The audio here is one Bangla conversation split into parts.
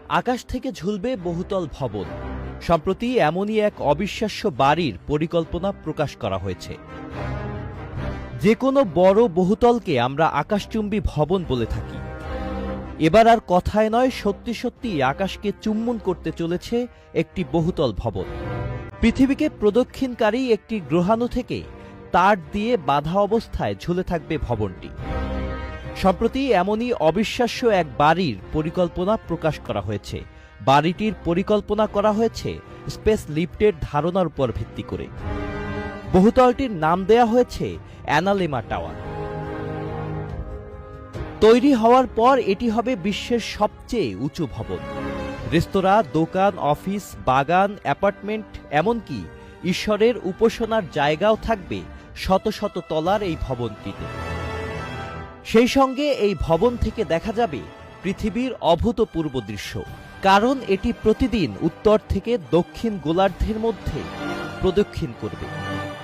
আকাশ থেকে ঝুলবে বহুতল ভবন। সম্প্রতি এমনই এক অবিশ্বাস্য বাড়ির পরিকল্পনা প্রকাশ করা হয়েছে। যে কোনো বড় বহুতলকে আমরা আকাশচুম্বী ভবন বলে থাকি। এবার আর কথায় নয়, সত্যি সত্যি আকাশকে চুম্বন করতে চলেছে একটি বহুতল ভবন। পৃথিবীকে প্রদক্ষিণকারী একটি গ্রহাণু থেকে তার দিয়ে বাঁধা অবস্থায় ঝুলে থাকবে ভবনটি। সম্প্রতি এমনই অবিশ্বাস্য এক বাড়ির পরিকল্পনা প্রকাশ করা হয়েছে। বাড়িটির পরিকল্পনা করা হয়েছে স্পেস লিফটের ধারণার উপর ভিত্তি করে। বহুতলটির নাম দেয়া হয়েছে অ্যানালেমা টাওয়ার। তৈরি হওয়ার পর এটি হবে বিশ্বের সবচেয়ে উঁচু ভবন। রেস্তোরাঁ, দোকান, অফিস, বাগান, অ্যাপার্টমেন্ট, এমনকি ঈশ্বরের উপাসনার জায়গাও থাকবে শত শত তলার এই ভবনটিতে। সেই সঙ্গে এই ভবন থেকে দেখা যাবে পৃথিবীর অভূতপূর্ব দৃশ্য, কারণ এটি প্রতিদিন উত্তর থেকে দক্ষিণ গোলার্ধের মধ্যে প্রদক্ষিণ করবে।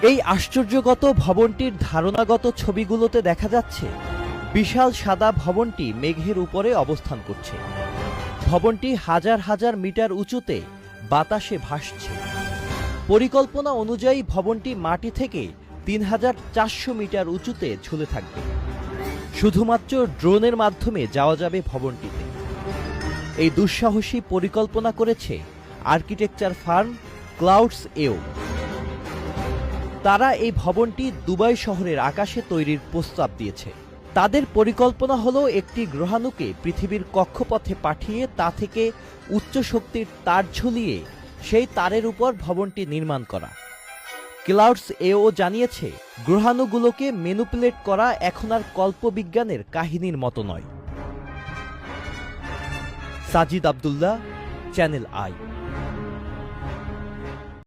এই আশ্চর্যগত ভবনটির ধারণাগত ছবিগুলোতে দেখা যাচ্ছে বিশাল সাদা ভবনটি মেঘের উপরে অবস্থান করছে। ভবনটি হাজার হাজার মিটার উঁচুতে বাতাসে ভাসছে। পরিকল্পনা অনুযায়ী ভবনটি মাটি থেকে ৩,৪০০ মিটার উঁচুতে ঝুলে থাকবে। শুধুমাত্র ড্রোনের মাধ্যমে যাওয়া যাবে ভবনটিতে। এই দুঃসাহসী পরিকল্পনা করেছে আর্কিটেকচার ফার্ম ক্লাউডস-এও। তারা এই ভবনটি দুবাই শহরের আকাশে তৈরির প্রস্তাব দিয়েছে। তাদের পরিকল্পনা হলো একটি গ্রহাণুকে পৃথিবীর কক্ষপথে পাঠিয়ে তা থেকে উচ্চ শক্তির তার ঝুলিয়ে সেই তারের উপর ভবনটি নির্মাণ করা। ক্লাউডস-এও জানিয়েছে, গ্রহাণুগুলোকে ম্যানিপুলেট করা এখন আর কল্পবিজ্ঞানের কাহিনীর মতো নয়। Sajid Abdullah, channel I.